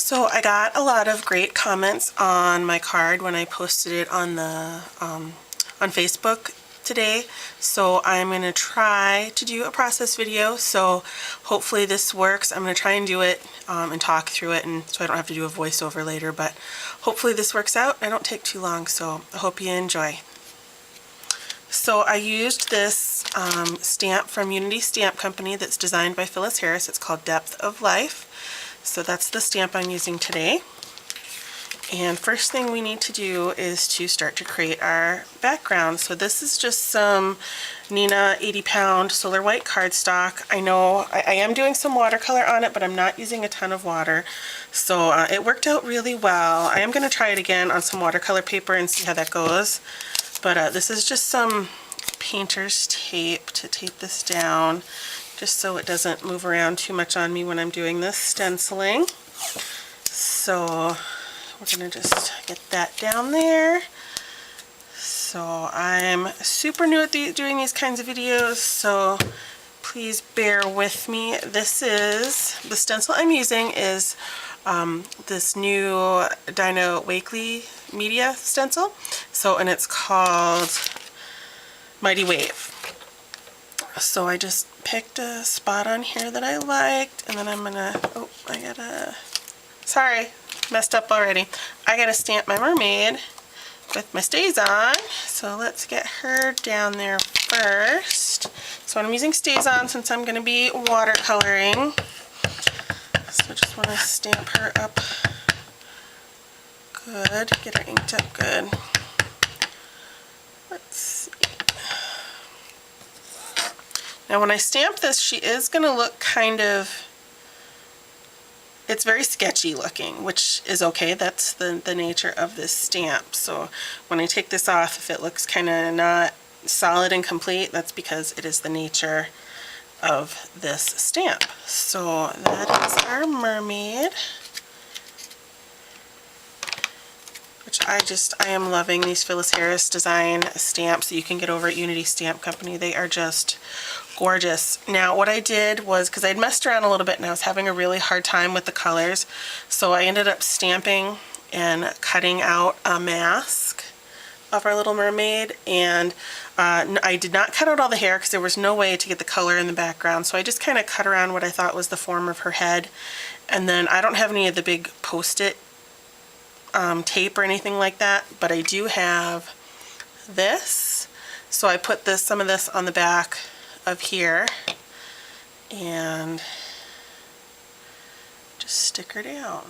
So I got a lot of great comments on my card when I posted it on the on Facebook today. So I'm going to try to do a process video. So hopefully this works. I'm going to try and do it and talk through it, and so I don't have to do a voiceover later. But hopefully this works out. I don't take too long, so I hope you enjoy. So I used this stamp from Unity Stamp Company that's designed by Phyllis Harris. It's called Depth of Life. So that's the stamp I'm using today. And first thing we need to do is to start to create our background. So this is just some Nina 80-pound solar white cardstock. I know I am doing some watercolor on it, but I'm not using a ton of water. So it worked out really well. I am going to try it again on some watercolor paper and see how that goes. But this is just some painter's tape to tape this down, just so it doesn't move around too much on me when I'm doing this stenciling. So we're going to just get that down there. So I'm super new at doing these kinds of videos, so please bear with me. The stencil I'm using is this new Dina Wakley media stencil. And it's called Mighty Wave. So I just picked a spot on here that I liked, and then I'm gonna, sorry, messed up already. I gotta stamp my mermaid with my StazOn. So let's get her down there first. So I'm using StazOn since I'm gonna be watercoloring. So I just wanna stamp her up good, get her inked up good. Let's see. Now when I stamp this, she is going to look kind of, it's very sketchy looking, which is okay. That's the nature of this stamp. So when I take this off, if it looks kind of not solid and complete, that's because it is the nature of this stamp. So that is our mermaid, which I am loving these Phyllis Harris design stamps that you can get over at Unity Stamp Company. They are just gorgeous. Now what I did was, because I'd messed around a little bit and I was having a really hard time with the colors, so I ended up stamping and cutting out a mask of our little mermaid, and I did not cut out all the hair because there was no way to get the color in the background, so I just kind of cut around what I thought was the form of her head. And then I don't have any of the big post-it tape or anything like that, but I do have this. So I put some of this on the back of here and just stick her down.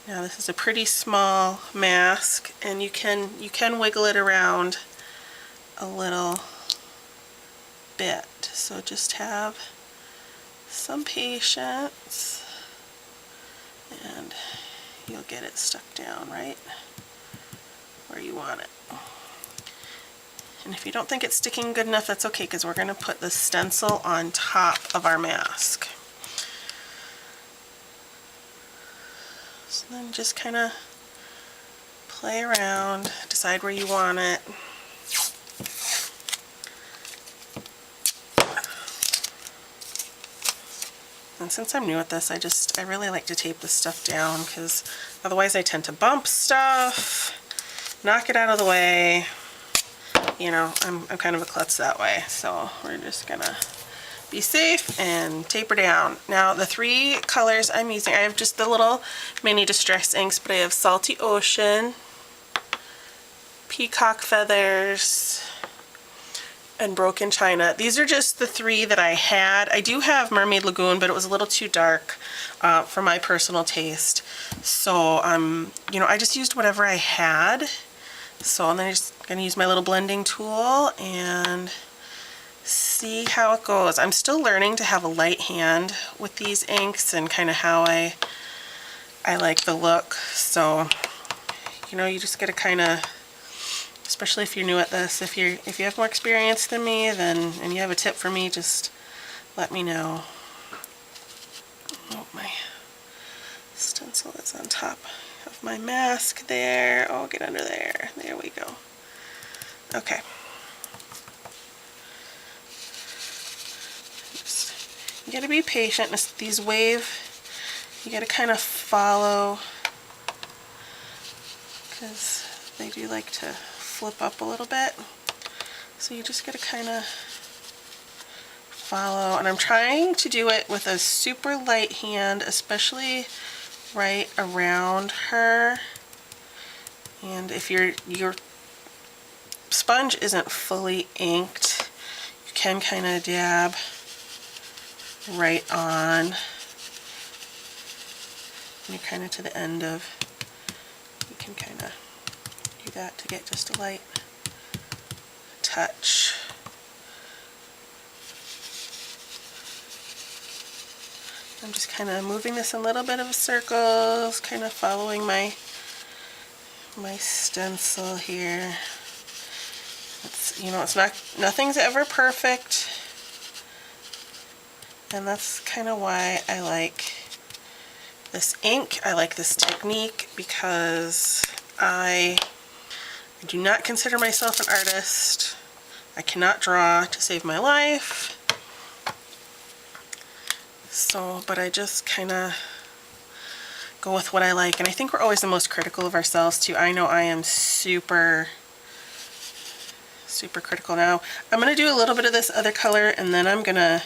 Now this is a pretty small mask, and you can wiggle it around a little bit. So just have some patience, and you'll get it stuck down right where you want it. And if you don't think it's sticking good enough, that's okay, because we're going to put the stencil on top of our mask. So then just kind of play around, decide where you want it. And since I'm new at this, I really like to tape this stuff down, because otherwise I tend to bump stuff, knock it out of the way. You know, I'm kind of a klutz that way. So we're just gonna be safe and taper down. Now the three colors I'm using, I have just the little mini distress inks, but I have Salty Ocean, Peacock Feathers, and Broken China. These are just the three that I had. I do have Mermaid Lagoon, but it was a little too dark for my personal taste. So you know, I just used whatever I had. So I'm just going to use my little blending tool and see how it goes. I'm still learning to have a light hand with these inks and kind of how I like the look. So, you know, you just got to kind of, especially if you're new at this, if you have more experience than me, and you have a tip for me, just let me know. Oh, my stencil is on top of my mask there. Oh, get under there. There we go. Okay. Just You gotta be patient. These wave, you gotta kind of follow, because they do like to flip up a little bit. So you just gotta kind of follow, and I'm trying to do it with a super light hand, especially right around her. And if your sponge isn't fully inked, you can kind of dab right on. And you're kind of to the end of, you can kind of do that to get just a light touch. I'm just kind of moving this in a little bit of circles, kind of following my stencil here. It's, you know, it's not, nothing's ever perfect, and that's kind of why I like this ink. I like this technique because I do not consider myself an artist. I cannot draw to save my life. So, but I just kind of go with what I like, and I think we're always the most critical of ourselves too. I know I am super critical. Now I'm going to do a little bit of this other color, and then I'm going to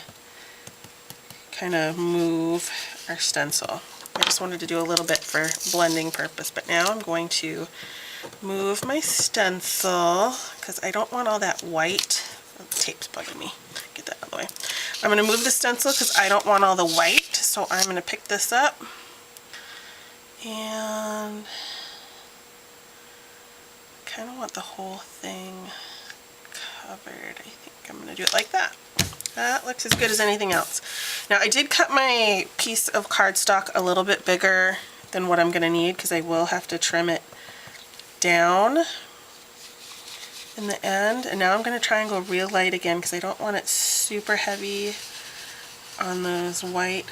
kind of move our stencil. I just wanted to do a little bit for blending purpose, but now I'm going to move my stencil because I don't want all that white. Oh, the tape's bugging me. Get that out of the way. I'm going to move the stencil because I don't want all the white, so I'm going to pick this up and kind of want the whole thing covered. I think I'm going to do it like that. That looks as good as anything else. Now I did cut my piece of cardstock a little bit bigger than what I'm going to need because I will have to trim it down in the end. And now I'm going to try and go real light again because I don't want it super heavy on those white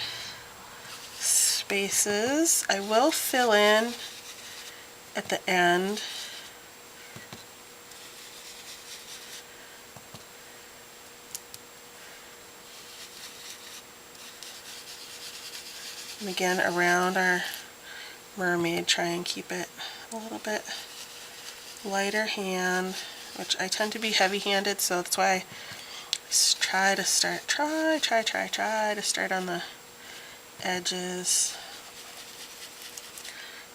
spaces. I will fill in at the end. And again, around our mermaid, try and keep it a little bit lighter hand, which I tend to be heavy-handed, so that's why I try to start on the edges.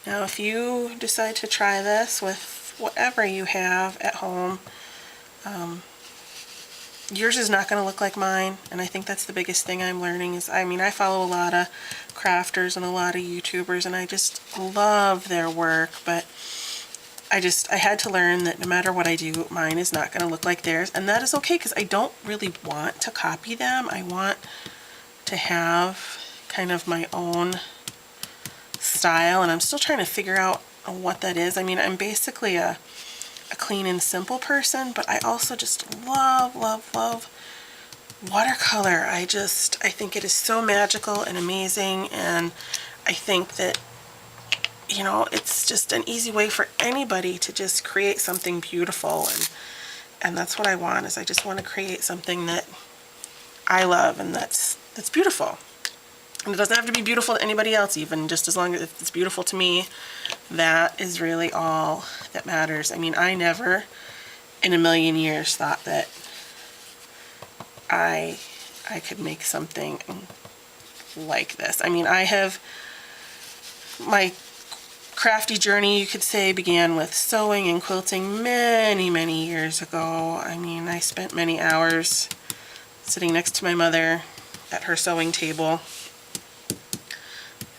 Now if you decide to try this with whatever you have at home, yours is not going to look like mine, and I think that's the biggest thing I'm learning is, I mean, I follow a lot of crafters and a lot of YouTubers, and I just love their work, but I had to learn that no matter what I do, mine is not going to look like theirs, and that is okay because I don't really want to copy them. I want to have kind of my own style, and I'm still trying to figure out what that is. I mean, I'm basically a clean and simple person, but I also just love watercolor. I think it is so magical and amazing, and I think that, you know, it's just an easy way for anybody to just create something beautiful, and that's what I want, is I just want to create something that I love and that's beautiful. And it doesn't have to be beautiful to anybody else, even, just as long as it's beautiful to me. That is really all that matters. I mean, I never in a million years thought that I could make something like this. I mean, my crafty journey, you could say, began with sewing and quilting many years ago. I mean, I spent many hours sitting next to my mother at her sewing table.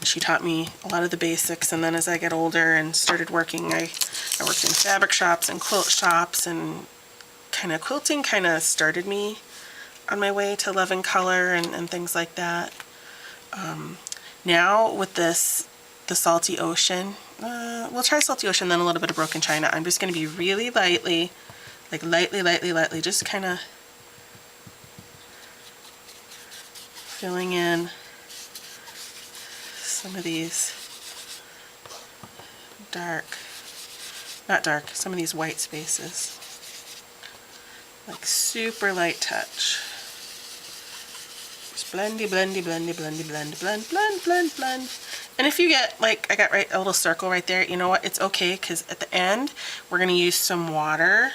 She taught me a lot of the basics, and then as I got older and started working, I worked in fabric shops and quilt shops, and kind of quilting kind of started me on my way to loving color and things like that. Now with the Salty Ocean, we'll try Salty Ocean, then a little bit of Broken China. I'm just going to be really lightly, like lightly, just kind of filling in some of these some of these white spaces. Like super light touch. Just Blendy, blendy, blendy, blendy, blend, blend, blend, blend, blend. And if you get, like, I got a little circle right there, you know what? It's okay, because at the end, we're going to use some water,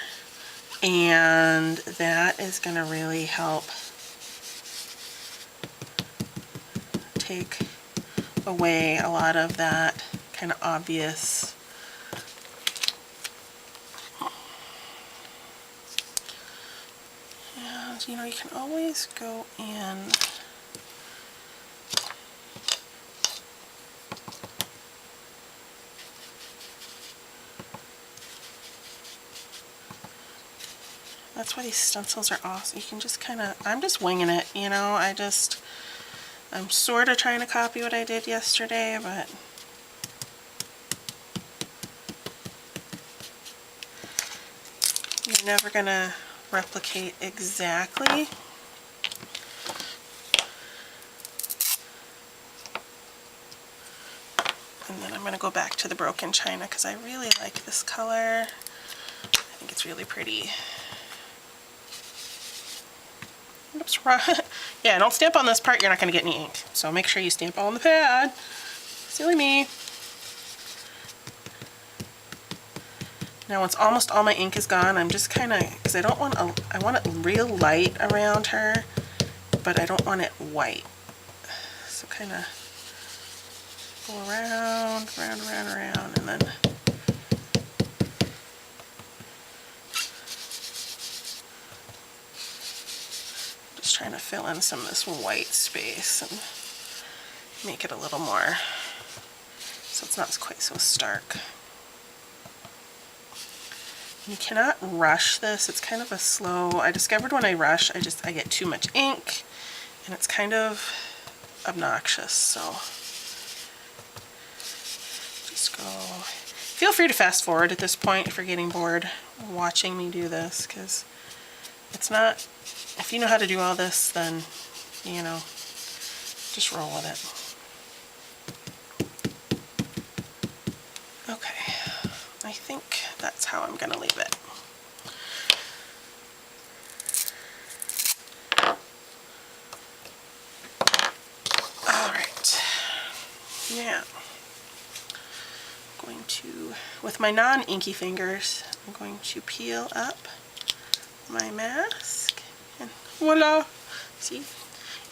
and that is going to really help take away a lot of that kind of obvious and you know, you can always go in that's why these stencils are awesome. You can just kind of, I'm just winging it, you know, I'm sort of trying to copy what I did yesterday, but you're never gonna replicate exactly. And then I'm gonna go back to the broken china because I really like this color. I think it's really pretty. Oops, wrong. Yeah, don't stamp on this part, you're not gonna get any ink. So make sure you stamp on the pad. Silly me. Now once almost all my ink is gone, I'm just kind of, because I don't want I want it real light around her, but I don't want it white. So kind of go around, and then just trying to fill in some of this white space and make it a little more, so it's not quite so stark. You cannot rush this. It's kind of a slow, I discovered when I rush, I get too much ink and it's kind of obnoxious. So just go, feel free to fast forward at this point if you're getting bored watching me do this, because it's not, if you know how to do all this, then, you know, just roll with it. Okay, I think that's how I'm going to leave it. Alright, now I'm going to, with my non-inky fingers, I'm going to peel up my mask, and voila, see?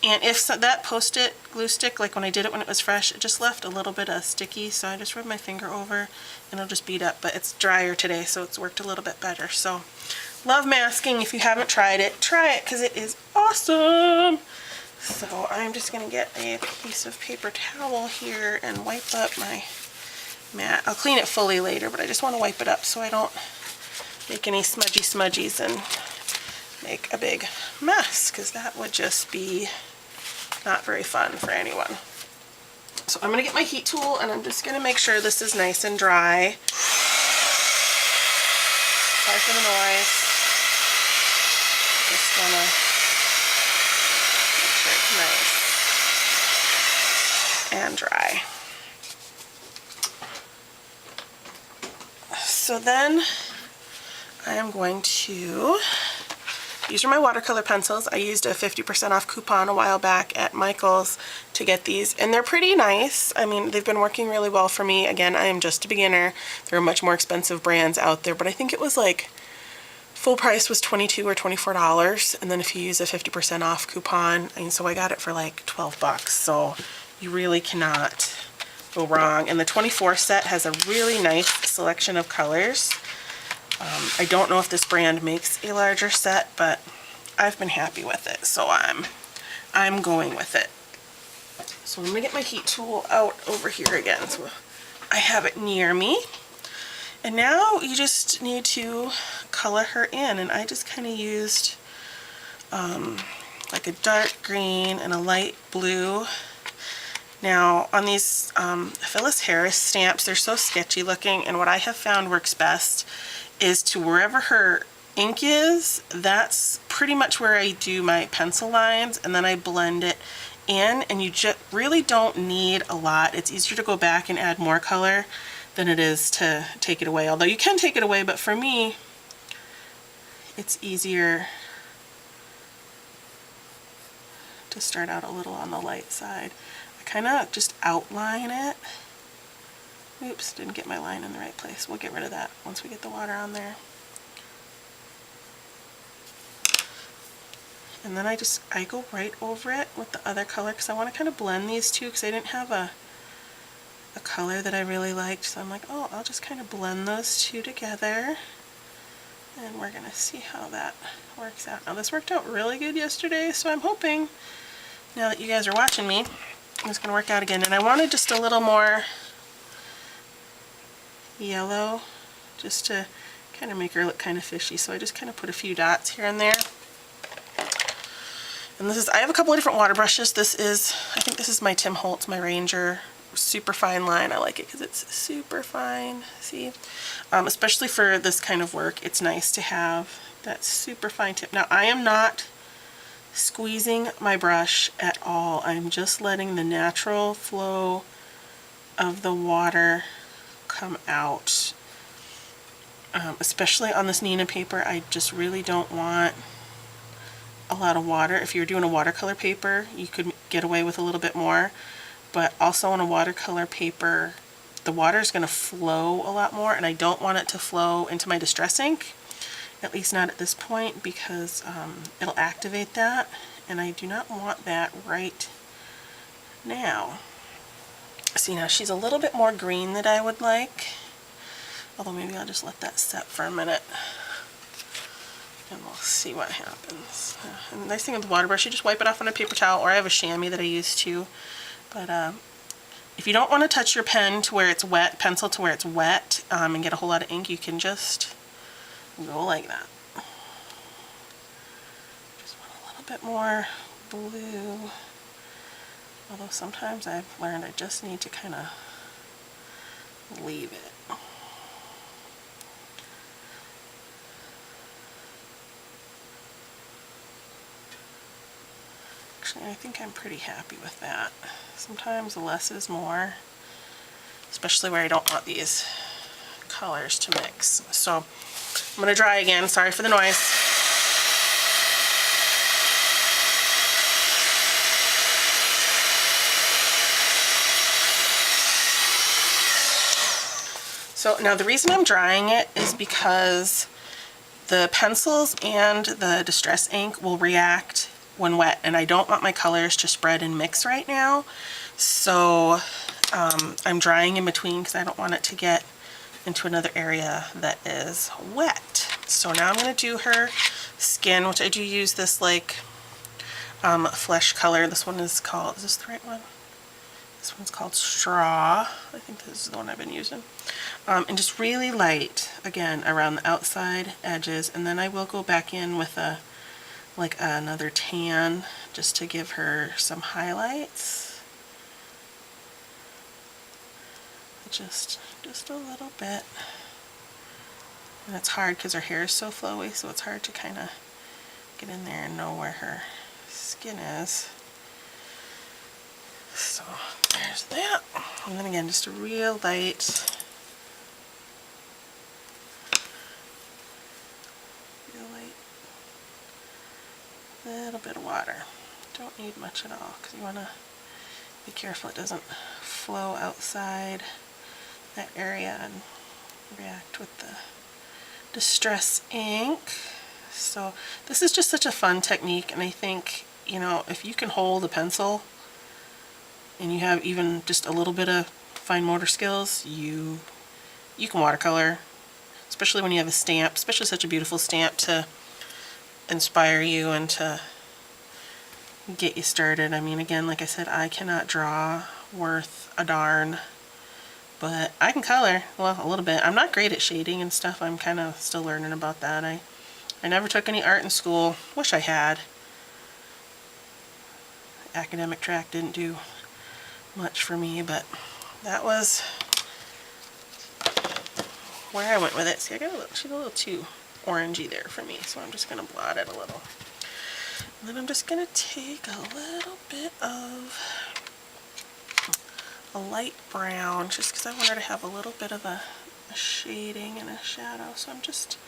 And if that Post-it glue stick, like when I did it when it was fresh, it just left a little bit of sticky, so I just rub my finger over and it'll just bead up, but it's drier today, so it's worked a little bit better. So, love masking. If you haven't tried it, try it, because it is awesome. So I'm just going to get a piece of paper towel here and wipe up my mat. I'll clean it fully later, but I just want to wipe it up so I don't make any smudgies and make a big mess, because that would just be not very fun for anyone. So I'm going to get my heat tool and I'm just going to make sure this is nice and dry. Sorry for the noise. Just want to make sure it's nice and dry. So then I am going to, these are my watercolor pencils. I used a 50% off coupon a while back at Michael's to get these, and they're pretty nice. I mean, they've been working really well for me. Again, I am just a beginner. There are much more expensive brands out there, but I think it was like, full price was $22 or $24, and then if you use a 50% off coupon, and so I got it for like 12 bucks, so you really cannot go wrong. And the 24 set has a really nice selection of colors. I don't know if this brand makes a larger set, but I've been happy with it, so I'm going with it. So I'm gonna get my heat tool out over here again, so I have it near me. And now you just need to color her in, and I just kind of used like a dark green and a light blue. Now on these Phyllis Harris stamps, they're so sketchy looking, and what I have found works best is to wherever her ink is, that's pretty much where I do my pencil lines, and then I blend it in, and you just really don't need a lot. It's easier to go back and add more color than it is to take it away, although you can take it away, but for me it's easier to start out a little on the light side. I kind of just outline it. Oops, didn't get my line in the right place. We'll get rid of that once we get the water on there. And then I go right over it with the other color because I want to kind of blend these two because I didn't have a color that I really liked. So I'm like, oh, I'll just kind of blend those two together. And we're going to see how that works out. Now this worked out really good yesterday, so I'm hoping now that you guys are watching me, it's going to work out again. And I wanted just a little more yellow just to kind of make her look kind of fishy. So I just kind of put a few dots here and there. And this is, I have a couple of different water brushes. This is, I think this is my Tim Holtz, my Ranger super fine line. I like it because it's super fine, see? Especially for this kind of work, it's nice to have that super fine tip. Now I am not squeezing my brush at all. I'm just letting the natural flow of the water come out. Especially on this Nina paper, I just really don't want a lot of water. If you're doing a watercolor paper, you could get away with a little bit more, but also on a watercolor paper, the water is going to flow a lot more, and I don't want it to flow into my distress ink, at least not at this point, because it'll activate that, and I do not want that right now. See, now she's a little bit more green than I would like, although maybe I'll just let that set for a minute. And we'll see what happens. And the nice thing with the water brush, you just wipe it off on a paper towel, or I have a chamois that I use too. But if you don't want to touch your pen to where it's wet, pencil to where it's wet, and get a whole lot of ink, you can just go like that. Just want a little bit more blue. Although sometimes I've learned I just need to kind of leave it. Actually, I think I'm pretty happy with that. Sometimes less is more, especially where I don't want these colors to mix. So I'm going to dry again. Sorry for the noise. So now the reason I'm drying it is because the pencils and the distress ink will react when wet, and I don't want my colors to spread and mix right now. So I'm drying in between because I don't want it to get into another area that is wet. So now I'm going to do her skin, which I do use this like flesh color. This one is called, is this the right one? This one's called Straw. I think this is the one I've been using. And just really light, again, around the outside edges, and then I will go back in with like another tan just to give her some highlights. Just a little bit. And it's hard because her hair is so flowy, so it's hard to kind of get in there and know where her skin is. So there's that. And then again, just a real light, little bit of water. Don't need much at all because you want to be careful it doesn't flow outside that area and react with the distress ink. So this is just such a fun technique, and I think, you know, if you can hold a pencil and you have even just a little bit of fine motor skills, you can watercolor, especially when you have a stamp, especially such a beautiful stamp to inspire you and to get you started. I mean, again, like I said, I cannot draw worth a darn, but I can color, well, a little bit. I'm not great at shading and stuff. I'm kind of still learning about that. I never took any art in school. Wish I had. Academic track didn't do much for me, but that was where I went with it. See, I got she's a little too orangey there for me, so I'm just going to blot it a little. And then I'm just going to take a little bit of a light brown, just because I want her to have a little bit of a shading and a shadow. So I'm just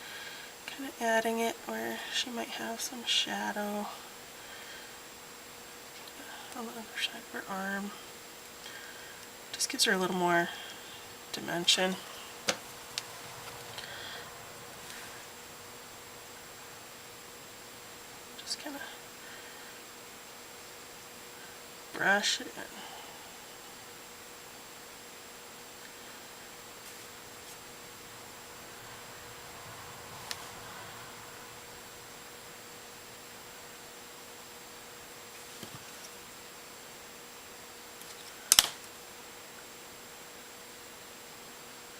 kind of adding it where she might have some shadow. on the underside of her arm. Just gives her a little more dimension. Just kind of brush it in.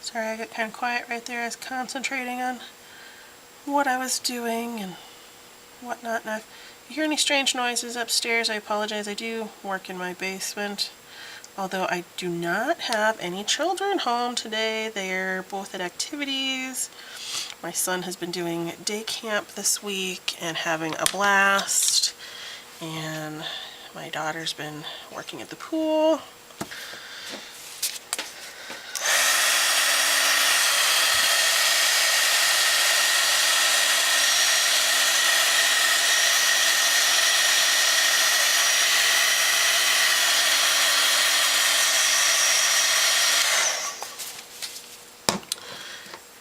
Sorry, I got kind of quiet right there. I was concentrating on what I was doing and whatnot. Now, if you hear any strange noises upstairs, I apologize. I do work in my basement, although I do not have any children home today. They're both at activities. My son has been doing day camp this week and having a blast, and my daughter's been working at the pool.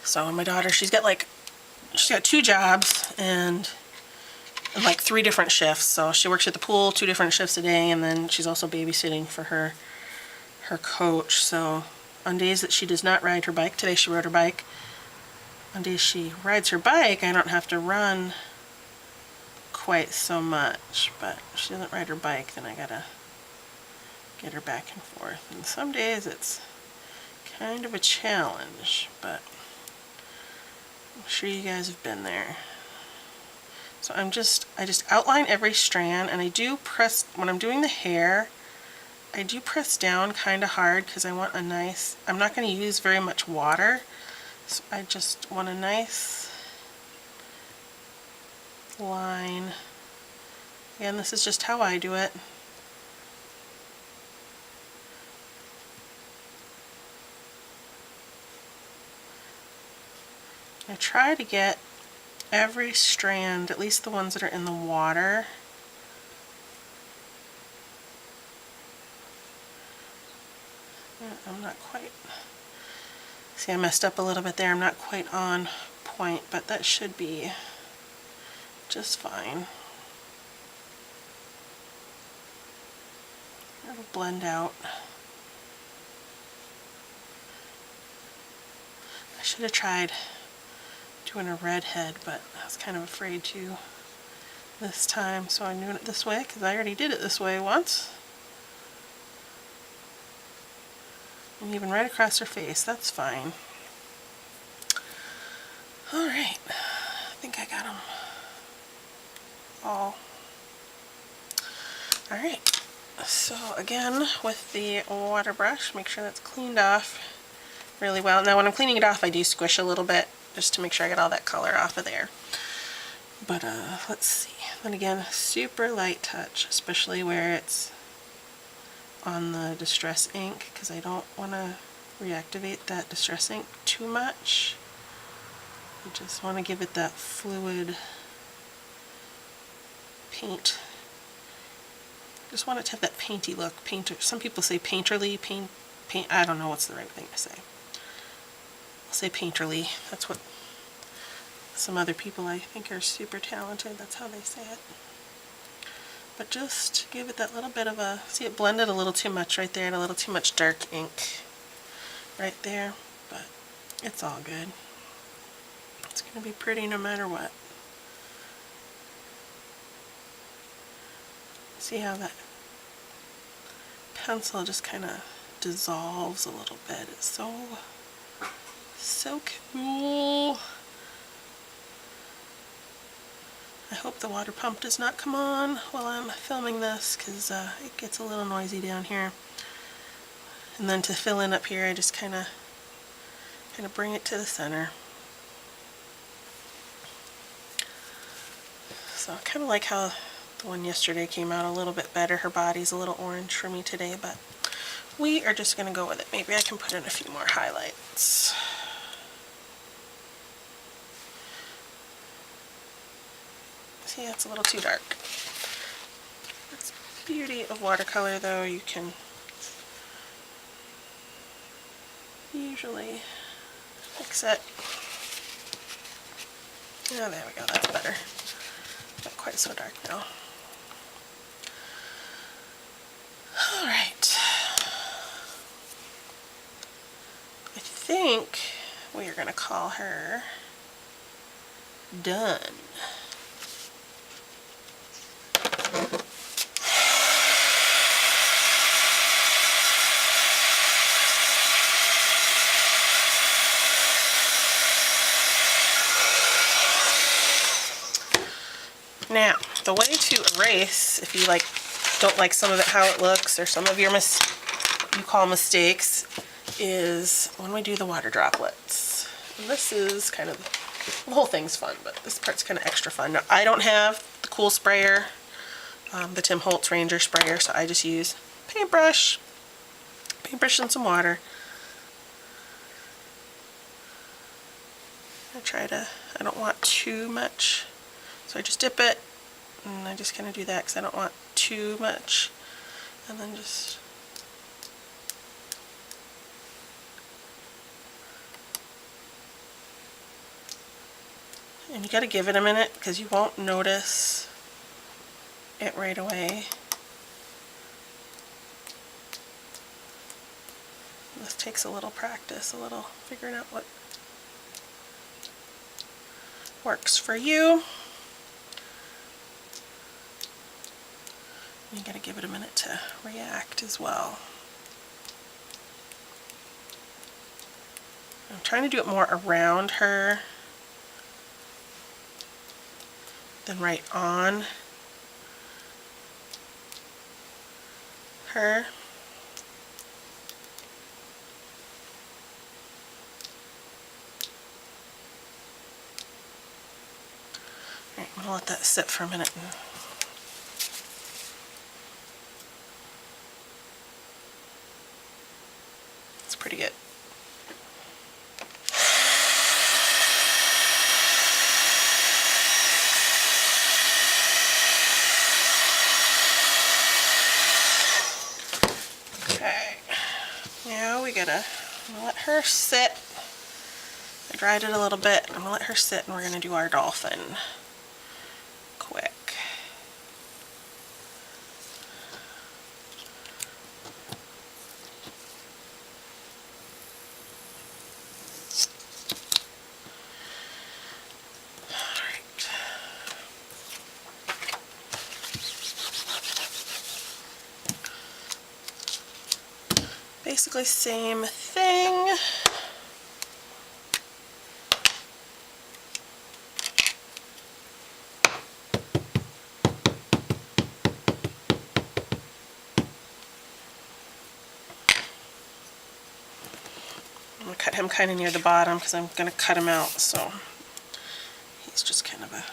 So my daughter, she's got 2 jobs and like 3 different shifts. So she works at the pool 2 different shifts a day, and then she's also babysitting for her coach. So on days that she does not ride her bike, today she rode her bike. On days she rides her bike, I don't have to run quite so much. But if she doesn't ride her bike, then I gotta get her back and forth. And some days it's kind of a challenge, but I'm sure you guys have been there. So I just outline every strand, and I do press, when I'm doing the hair, I do press down kind of hard because I want a nice, I'm not going to use very much water, so I just want a nice line. Again, this is just how I do it. I try to get every strand, at least the ones that are in the water, I'm not quite, see I messed up a little bit there, I'm not quite on point, but that should be just fine. It'll blend out. I should have tried doing a red head, but I was kind of afraid to this time, so I'm doing it this way because I already did it this way once. And even right across her face, that's fine. Alright, I think I got them all. Alright, so again with the water brush, make sure that's cleaned off really well. Now when I'm cleaning it off, I do squish a little bit just to make sure I get all that color off of there. But let's see. Then again, super light touch, especially where it's on the Distress ink, because I don't want to reactivate that Distress ink too much. I just want to give it that fluid paint. Just want it to have that painty look. Some people say painterly, paint. I don't know what's the right thing to say. I'll say painterly. That's what some other people I think are super talented. That's how they say it. But just give it that little bit of a, see it blended a little too much right there and a little too much dark ink right there. But it's all good. It's going to be pretty no matter what. See how that pencil just kind of dissolves a little bit. It's so cool. I hope the water pump does not come on while I'm filming this, because it gets a little noisy down here. And then to fill in up here, I just kind of bring it to the center. So I kind of like how the one yesterday came out a little bit better. Her body's a little orange for me today, but we are just going to go with it. Maybe I can put in a few more highlights. See, it's a little too dark. Let's beauty of watercolor though, you can usually fix it. Oh, there we go, that's better. Not quite so dark now. Alright. I think we are going to call her done. Now, the way to erase, if you don't like some of it how it looks, or some of your you call mistakes, is when we do the water droplets. And this is kind of, the whole thing's fun, but this part's kind of extra fun. Now, I don't have the cool sprayer, the Tim Holtz Ranger sprayer, so I just use paintbrush and some water. I don't want too much, so I just dip it, and I just kind of do that because I don't want too much, and then just and you got to give it a minute because you won't notice it right away. This takes a little practice, a little figuring out what works for you. You got to give it a minute to react as well. I'm trying to do it more around her than right on her. Alright, I'm going to let that sit for a minute. It's pretty good. Okay, now we gotta, I'm gonna let her sit. I dried it a little bit. I'm gonna let her sit and we're gonna do our dolphin quick. Alright. Basically same thing. I'm going to cut him kind of near the bottom because I'm going to cut him out, so he's just kind of a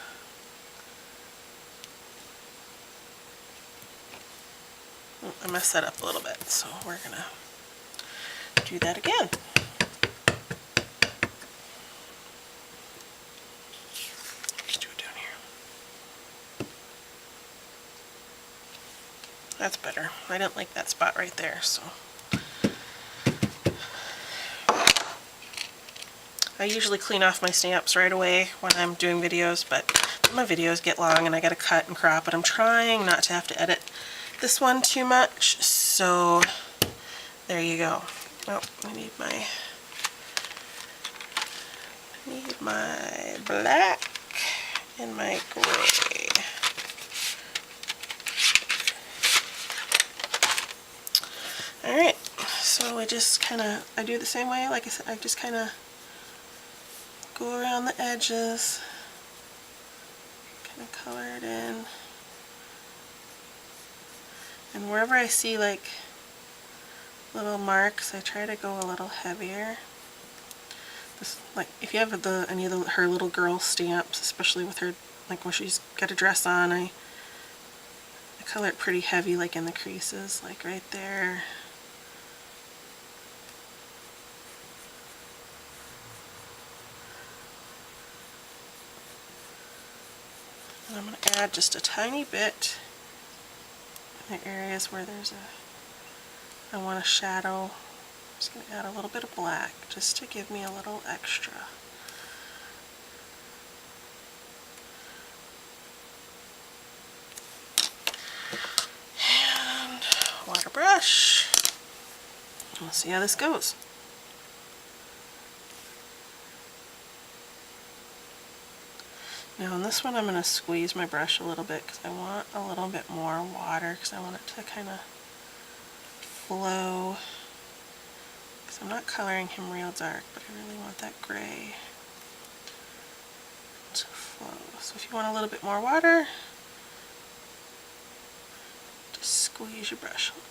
I messed that up a little bit, so we're going to do that again. Just do it down here. That's better. I didn't like that spot right there, so. I usually clean off my stamps right away when I'm doing videos, but my videos get long and I gotta cut and crop, but I'm trying not to have to edit this one too much, so there you go. Oh, I need my black and my gray. Alright, so I just kind of, I do the same way, like I said, I just kind of go around the edges, kind of color it in, and wherever I see like little marks, I try to go a little heavier. This, like if you have any of her little girl stamps, especially with her, like when she's got a dress on, I color it pretty heavy, like in the creases, like right there. And I'm going to add just a tiny bit the areas where I want a shadow. I'm just going to add a little bit of black just to give me a little extra. And water brush. We'll see how this goes. Now on this one I'm going to squeeze my brush a little bit because I want a little bit more water because I want it to kind of flow. Because I'm not coloring him real dark, but I really want that gray to flow. So if you want a little bit more water, just squeeze your brush a little.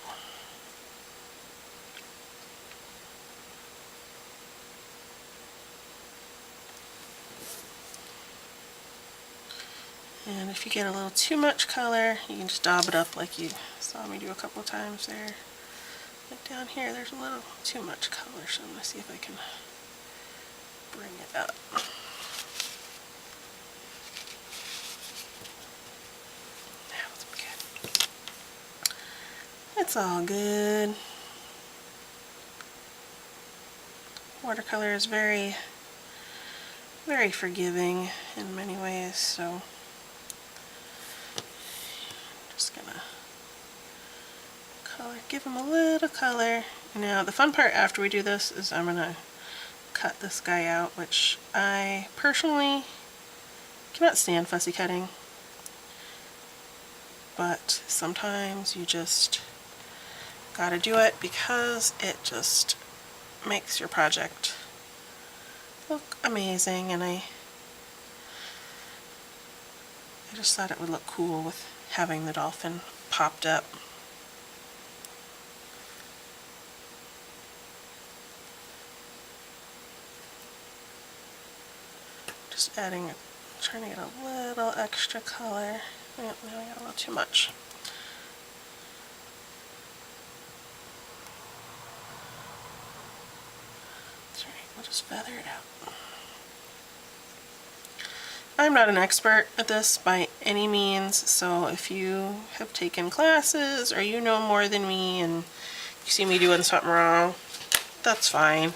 And if you get a little too much color, you can just dab it up like you saw me do a couple of times there. But down here, there's a little too much color, so I'm going to see if I can bring it up. That was good. It's all good. Watercolor is very, very forgiving in many ways, so just gonna color, give him a little color. Now the fun part after we do this is I'm gonna cut this guy out, which I personally cannot stand fussy cutting, but sometimes you just gotta do it because it just makes your project look amazing, and I just thought it would look cool with having the dolphin popped up. Just adding, trying to get a little extra color. Yep, now I got a little too much. That's right, we'll just feather it out. I'm not an expert at this by any means, so if you have taken classes or you know more than me and you see me doing something wrong, that's fine.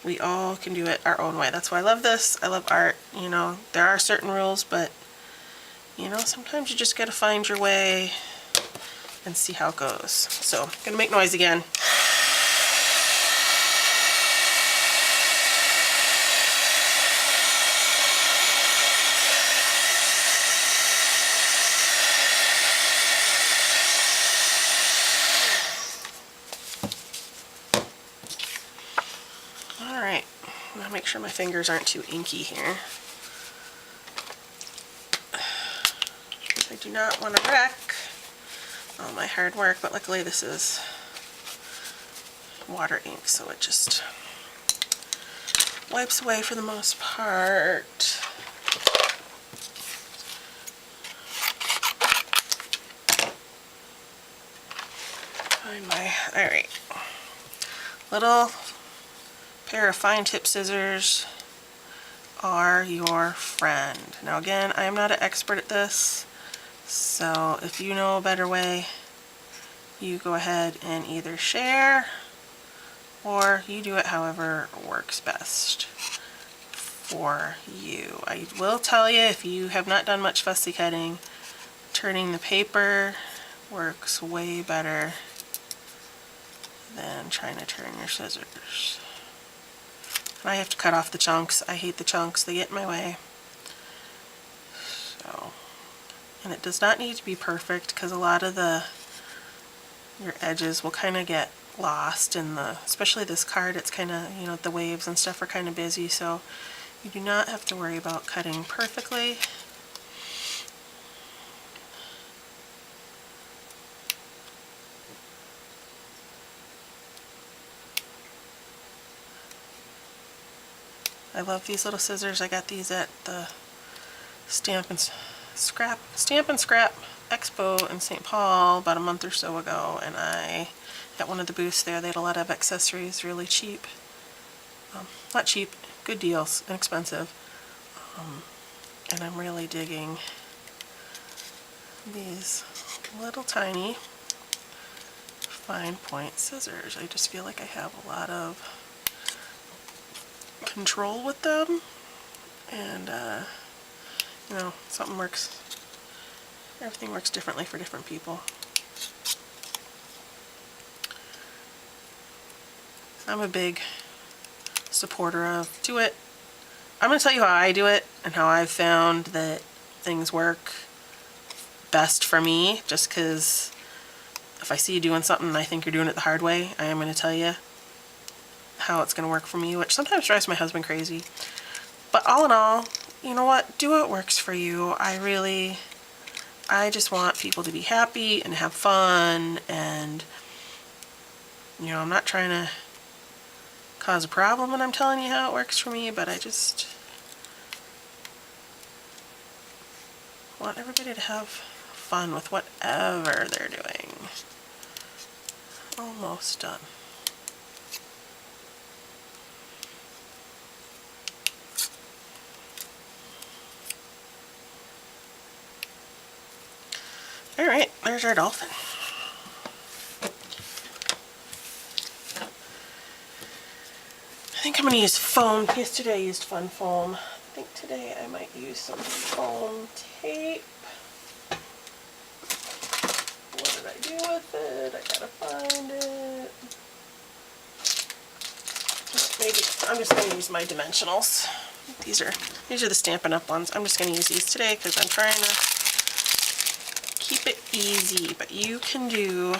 We all can do it our own way. That's why I love this. I love art. You know, there are certain rules, but you know, sometimes you just gotta find your way and see how it goes. So, I'm gonna make noise again. Alright, now make sure my fingers aren't too inky here. I do not want to wreck all my hard work, but luckily this is water ink, so it just wipes away for the most part. Alright, little pair of fine tip scissors are your friend. Now again, I am not an expert at this, so if you know a better way, you go ahead and either share or you do it however works best for you. I will tell you, if you have not done much fussy cutting, turning the paper works way better than trying to turn your scissors. And I have to cut off the chunks. I hate the chunks, they get in my way. So, and it does not need to be perfect because a lot of your edges will kind of get lost in especially this card, it's kind of, you know, the waves and stuff are kind of busy, so you do not have to worry about cutting perfectly. I love these little scissors. I got these at the Stamp and Scrap Expo in St. Paul about a month or so ago, and I at one of the booths there, they had a lot of accessories really cheap. Not cheap, good deals, inexpensive. And I'm really digging these little tiny fine point scissors. I just feel like I have a lot of control with them, and you know, everything works differently for different people. I'm a big supporter of do it. I'm going to tell you how I do it and how I've found that things work best for me, just because if I see you doing something and I think you're doing it the hard way, I am going to tell you how it's going to work for me, which sometimes drives my husband crazy. But all in all, you know what? Do what works for you. I just want people to be happy and have fun, and you know, I'm not trying to cause a problem when I'm telling you how it works for me, but I just want everybody to have fun with whatever they're doing. Almost done. Alright, there's our dolphin. I think I'm going to use foam. Yesterday I used fun foam. I think today I might use some foam tape. What did I do with it? I gotta find it. Maybe I'm just going to use my dimensionals. These are the Stampin' Up! Ones. I'm just going to use these today because I'm trying to keep it easy, but you can do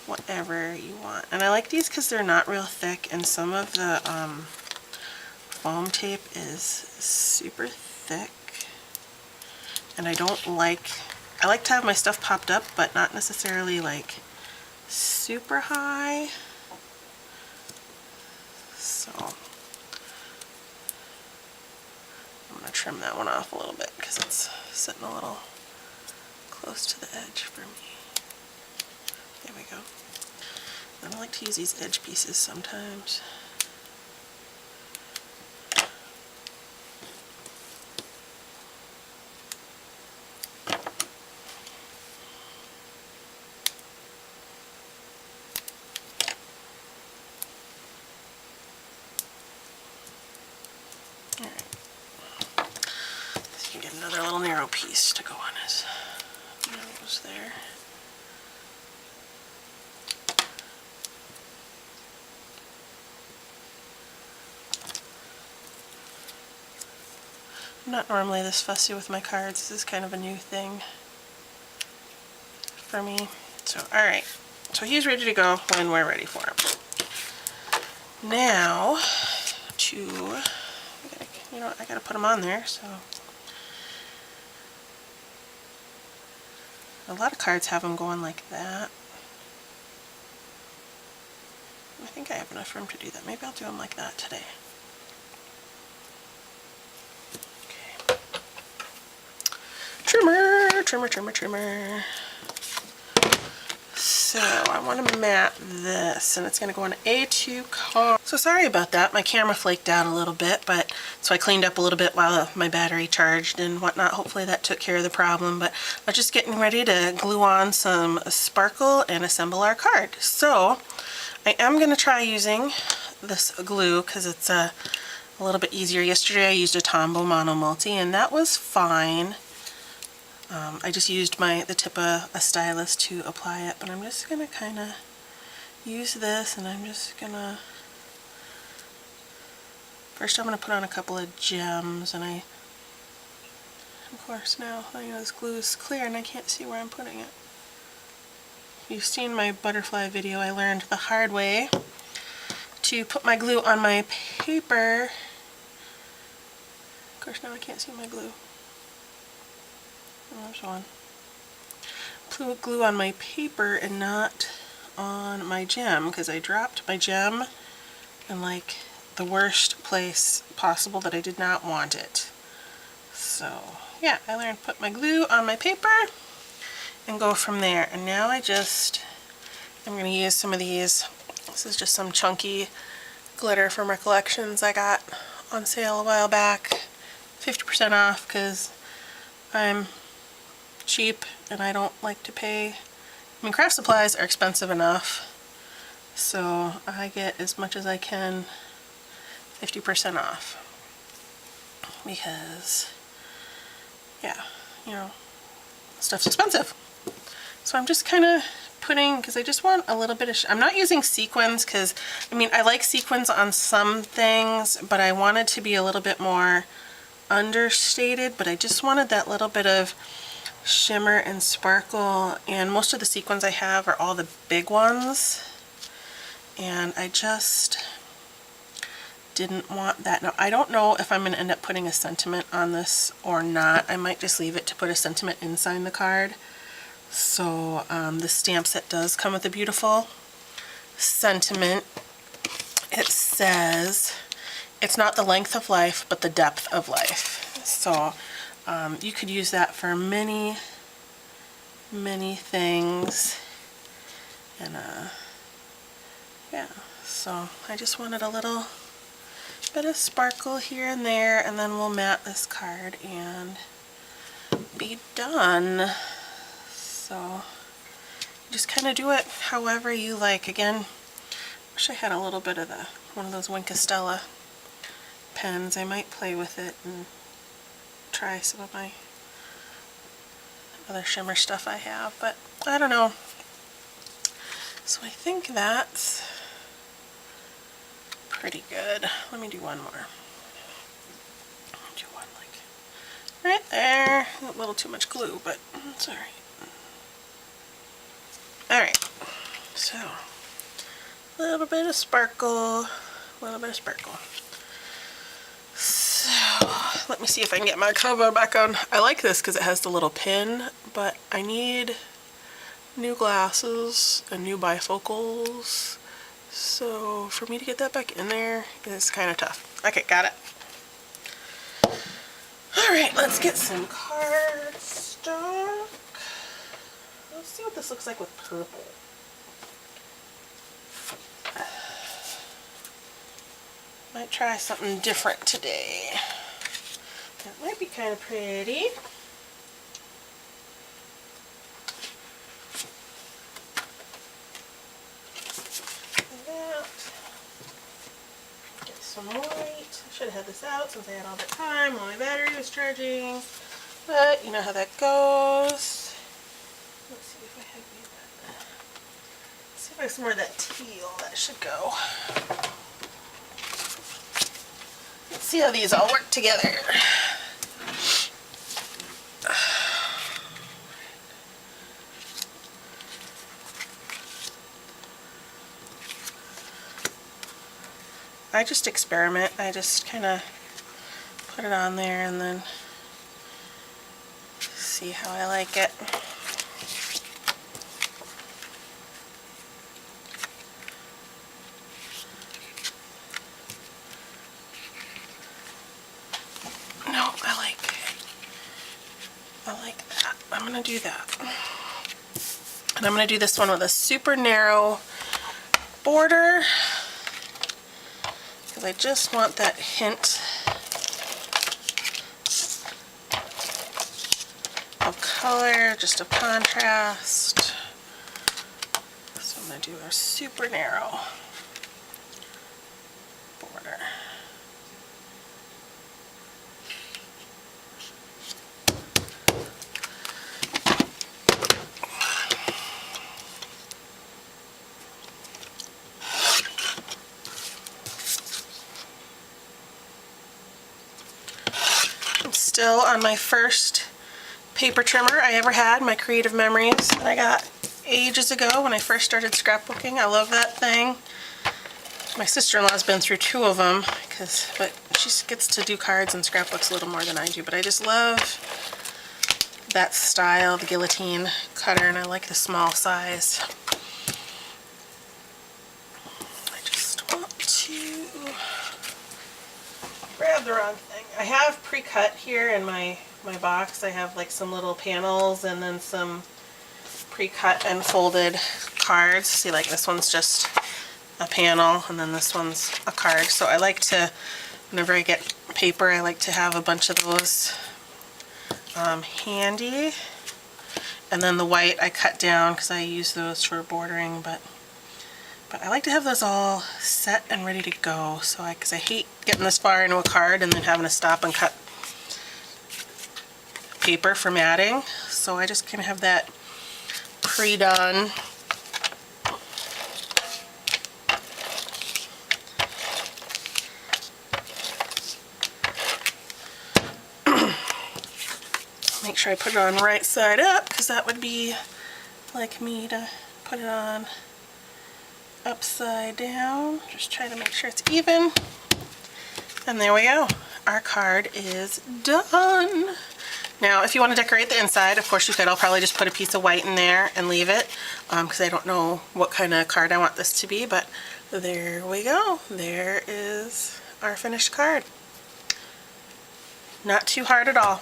whatever you want. And I like these because they're not real thick, and some of the foam tape is super thick, and I like to have my stuff popped up, but not necessarily like super high. So I'm going to trim that one off a little bit because it's sitting a little close to the edge for me. There we go. And I like to use these edge pieces sometimes. Alright. So you can get another little narrow piece to go on his nose there. I'm not normally this fussy with my cards. This is kind of a new thing for me. So, alright. So he's ready to go when we're ready for him. Now, I gotta put him on there, so. A lot of cards have them going like that. I think I have enough room to do that. Maybe I'll do them like that today. Trimmer. So I want to mat this, and it's going to go on an A2 card. So sorry about that. My camera flaked out a little bit, but so I cleaned up a little bit while my battery charged and whatnot. Hopefully that took care of the problem, but I'm just getting ready to glue on some sparkle and assemble our card. So I am going to try using this glue because it's a little bit easier. Yesterday I used a Tombow Mono Multi, and that was fine. I just used the tip of a stylus to apply it, but I'm just going to kind of use this, and I'm just going to, first I'm going to put on a couple of gems, and of course now, this glue is clear and I can't see where I'm putting it. You've seen my butterfly video. I learned the hard way to put my glue on my paper. Of course now I can't see my glue. Oh, there's one. Put glue on my paper and not on my gem, because I dropped my gem in like the worst place possible that I did not want it. So yeah, I learned to put my glue on my paper and go from there. And now I'm going to use some of these. This is just some chunky glitter from Recollections I got on sale a while back. 50% off because I'm cheap, and I don't like to pay. I mean, craft supplies are expensive enough, so I get as much as I can 50% off, because yeah, you know, stuff's expensive. So I'm just kind of putting, because I just want a little bit of, I'm not using sequins because, I mean, I like sequins on some things, but I wanted to be a little bit more understated, but I just wanted that little bit of shimmer and sparkle, and most of the sequins I have are all the big ones, and I just didn't want that. Now, I don't know if I'm going to end up putting a sentiment on this or not. I might just leave it to put a sentiment inside the card. So the stamp set does come with a beautiful sentiment. It says, "It's not the length of life, but the depth of life." So you could use that for many, many things. And yeah, so I just wanted a little bit of sparkle here and there, and then we'll mat this card and be done. So just kind of do it however you like. Again, wish I had a little bit of one of those Winkostella pens. I might play with it and try some of my other shimmer stuff I have, but I don't know. So I think that's pretty good. Let me do one more. Do one like right there. A little too much glue, but it's all right. Alright, so a little bit of sparkle, So let me see if I can get my cover back on. I like this because it has the little pin, but I need new glasses and new bifocals. So for me to get that back in there is kind of tough. Okay, got it. Alright, let's get some cardstock. Let's see what this looks like with purple. Might try something different today. That might be kind of pretty. Like that. Get some white. I should have had this out since I had all that time while my battery was charging. But you know how that goes. Let's see if I have that. Let's see if I have some more of that teal. That should go. Let's see how these all work together. I just experiment. I just kind of put it on there and then see how I like it. No, I like that. I'm gonna do that. And I'm gonna do this one with a super narrow border because I just want that hint of color, just of contrast. So I'm going to do a super narrow border. I'm still on my first paper trimmer I ever had, my Creative Memories that I got ages ago when I first started scrapbooking. I love that thing. My sister-in-law's been through 2 of them, but she gets to do cards and scrapbooks a little more than I do, but I just love that style, the guillotine cutter, and I like the small size. I just want to grab the wrong thing. I have pre-cut here in my box. I have like some little panels and then some pre-cut and folded cards. See, like this one's just a panel and then this one's a card. So I like to, whenever I get paper, I like to have a bunch of those handy. And then the white I cut down because I use those for bordering, but I like to have those all set and ready to go. So because I hate getting this far into a card and then having to stop and cut paper for matting. So I just kind of have that pre-done. Make sure I put it on right side up, because that would be like me to put it on upside down. Just try to make sure it's even. And there we go. Our card is done. Now, if you want to decorate the inside, of course you could. I'll probably just put a piece of white in there and leave it, because I don't know what kind of card I want this to be, but there we go. There is our finished card. Not too hard at all.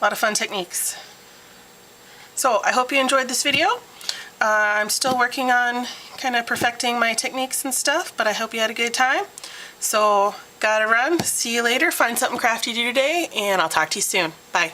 A lot of fun techniques. So I hope you enjoyed this video. I'm still working on kind of perfecting my techniques and stuff, but I hope you had a good time. So gotta run. See you later. Find something crafty to do today, and I'll talk to you soon. Bye.